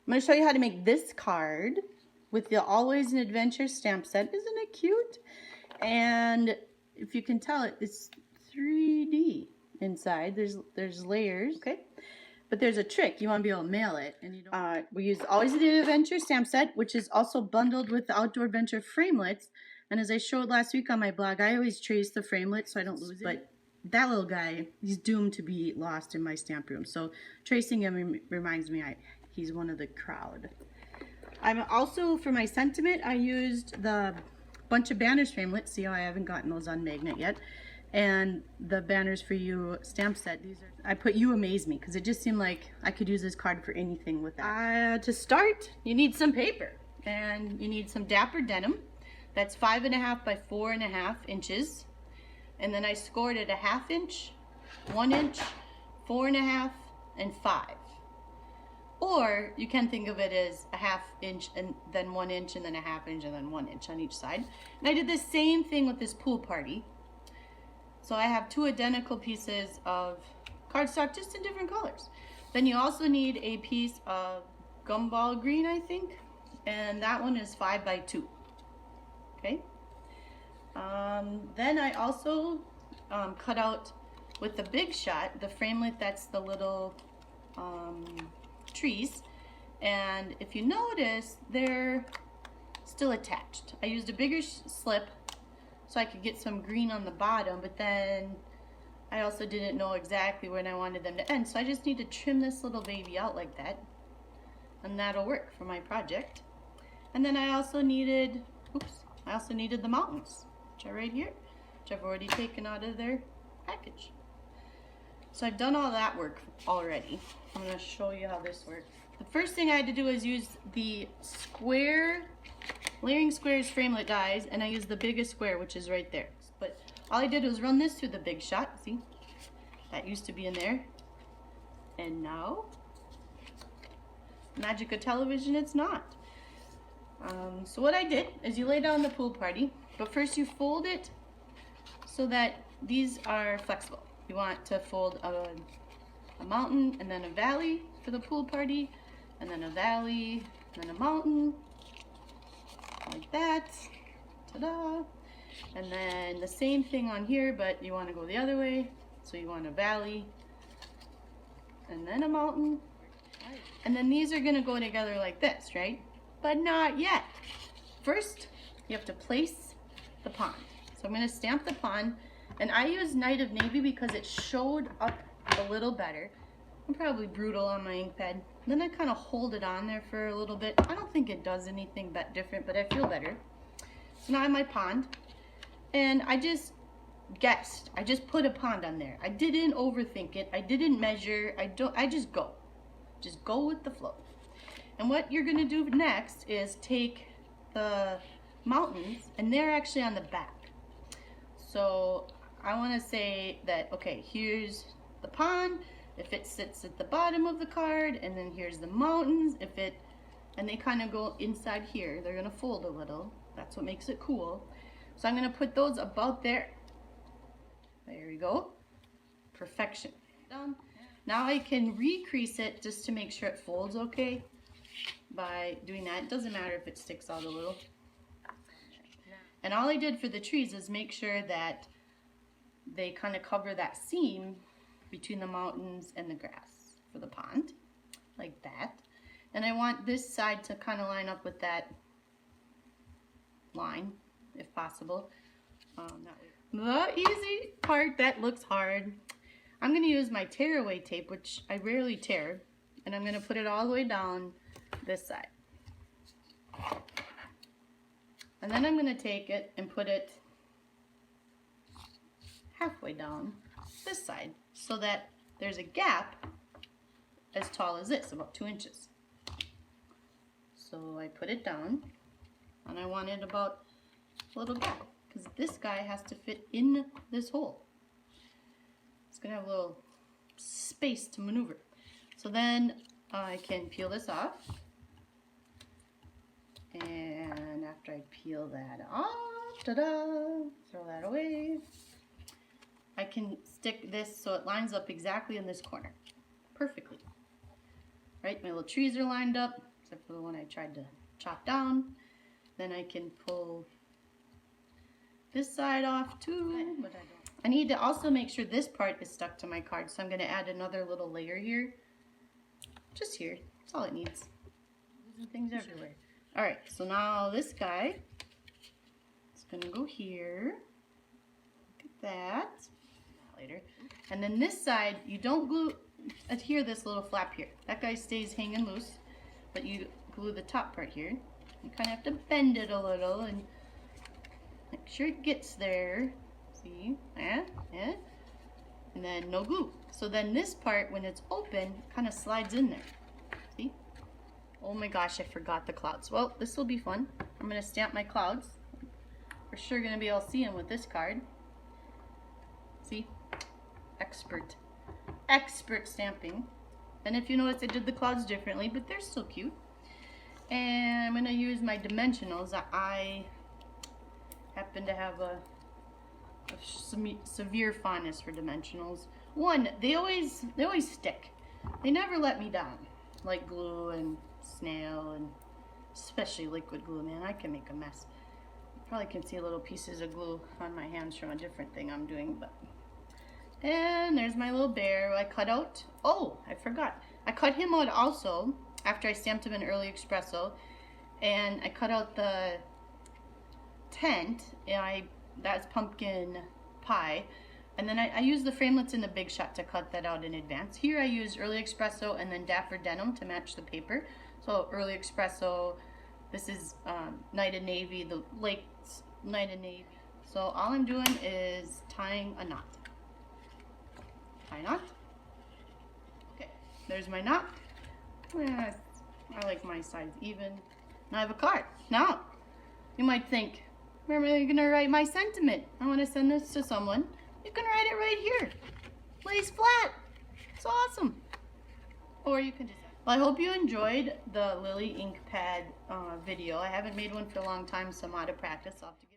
I'm going to show you how to make this card with the Always an Adventure stamp set. Isn't it cute? And if you can tell, it's 3D inside. There's layers, okay? But there's a trick. You want to be able to mail it. And you don't. We use Always an Adventure stamp set, which is also bundled with the Outdoor Adventure framelits. And as I showed last week on my blog, I always trace the framelit so I don't lose it. But that little guy, he's doomed to be lost in my stamp room. So tracing him reminds me he's one of the crowd. I'm also, for my sentiment, I used the bunch of banners framelits. See how I haven't gotten those on magnet yet. And the Banners for You stamp set. I put You Amaze Me because it just seemed like I could use this card for anything with that. To start, you need some paper. And you need some Dapper Denim. That's 5.5 by 4.5 inches. And then I scored it a 1/2 inch, 1 inch, 4.5, and 5. Or you can think of it as a 1/2 inch and then 1 inch and then a 1/2 inch and then 1 inch on each side. And I did the same thing with this pool party. So I have 2 identical pieces of cardstock, just in different colors. Then you also need a piece of gumball green, I think. And that one is 5 by 2. Okay. Then I also cut out with the Big Shot, the framelit that's the little trees. And if you notice, they're still attached. I used a bigger slip so I could get some green on the bottom, but then I also didn't know exactly when I wanted them to end. So I just need to trim this little baby out like that, and that'll work for my project. And then I also needed, the mountains, which are right here, which I've already taken out of their package. So I've done all that work already. I'm going to show you how this works. The first thing I had to do is use the Layering Squares framelit dies, and I used the biggest square, which is right there. But all I did was run this through the Big Shot. See? That used to be in there. And now, magic of television, it's not. So what I did is you lay down the pool party, but first you fold it so that these are flexible. You want to fold a mountain and then a valley for the pool party, and then a valley, and then a mountain, like that. Ta-da! And then the same thing on here, but you want to go the other way. So you want a valley, and then a mountain. And then these are going to go together like this, right? But not yet. First, you have to place the pond. So I'm going to stamp the pond, and I use Night of Navy because it showed up a little better. I'm probably brutal on my ink pad. Then I kind of hold it on there for a little bit. I don't think it does anything different, but I feel better. So now I have my pond, and I just guessed. I just put a pond on there. I didn't overthink it. I didn't measure. I just go. Just go with the flow. And what you're going to do next is take the mountains, and they're actually on the back. So I want to say that, okay, here's the pond, if it sits at the bottom of the card, and then here's the mountains, and they kind of go inside here. They're going to fold a little. That's what makes it cool. So I'm going to put those about there. There we go. Perfection. Done. Now I can recrease it just to make sure it folds okay. By doing that, it doesn't matter if it sticks out a little. And all I did for the trees is make sure that they kind of cover that seam between the mountains and the grass for the pond, like that. And I want this side to kind of line up with that line, if possible. The easy part that looks hard. I'm going to use my tearaway tape, which I rarely tear, and I'm going to put it all the way down this side. And then I'm going to take it and put it halfway down this side so that there's a gap as tall as this, about 2 inches. So I put it down, and I want it about a little gap because this guy has to fit in this hole. It's going to have a little space to maneuver. So then I can peel this off. And after I peel that off, ta-da, throw that away. I can stick this so it lines up exactly in this corner. Perfectly. Right, my little trees are lined up. except for the one I tried to chop down. Then I can pull this side off too, but I don't. I need to also make sure this part is stuck to my card, so I'm going to add another little layer here. Just here. That's all it needs. There's things everywhere. Alright, so now this guy is going to go here. Look at that. Later. And then this side, you don't glue, adhere this little flap here. That guy stays hanging loose, but you glue the top part here. You kind of have to bend it a little and make sure it gets there. See? Yeah? And then no glue. So then this part, when it's open, kind of slides in there. See? Oh my gosh, I forgot the clouds. Well, this will be fun. I'm going to stamp my clouds. We're sure going to be able to see them with this card. See? Expert stamping. And if you notice, I did the clouds differently, but they're still cute. And I'm going to use my dimensionals. I happen to have a severe fondness for dimensionals. One, they always stick. They never let me down. Like glue and snail, and especially liquid glue, man, I can make a mess. You probably can see little pieces of glue on my hands from a different thing I'm doing, but. And there's my little bear I cut out. Oh, I forgot. I cut him out also after I stamped him in Early Espresso, and I cut out the tent, and that's pumpkin pie, and then I used the framelits in the Big Shot to cut that out in advance. Here I used Early Espresso and then Dapper Denim to match the paper. So Early Espresso, this is Night of Navy, the Lake's Night of Navy. So all I'm doing is tying a knot. Tie knot. Okay, there's my knot. I like my size even. Now I have a card. Now, you might think, where am I going to write my sentiment? I want to send this to someone. You can write it right here. Lays flat. It's awesome. Or you can just... Well, I hope you enjoyed the Lily ink pad video. I haven't made one for a long time, so I'm out of practice. I'll have to get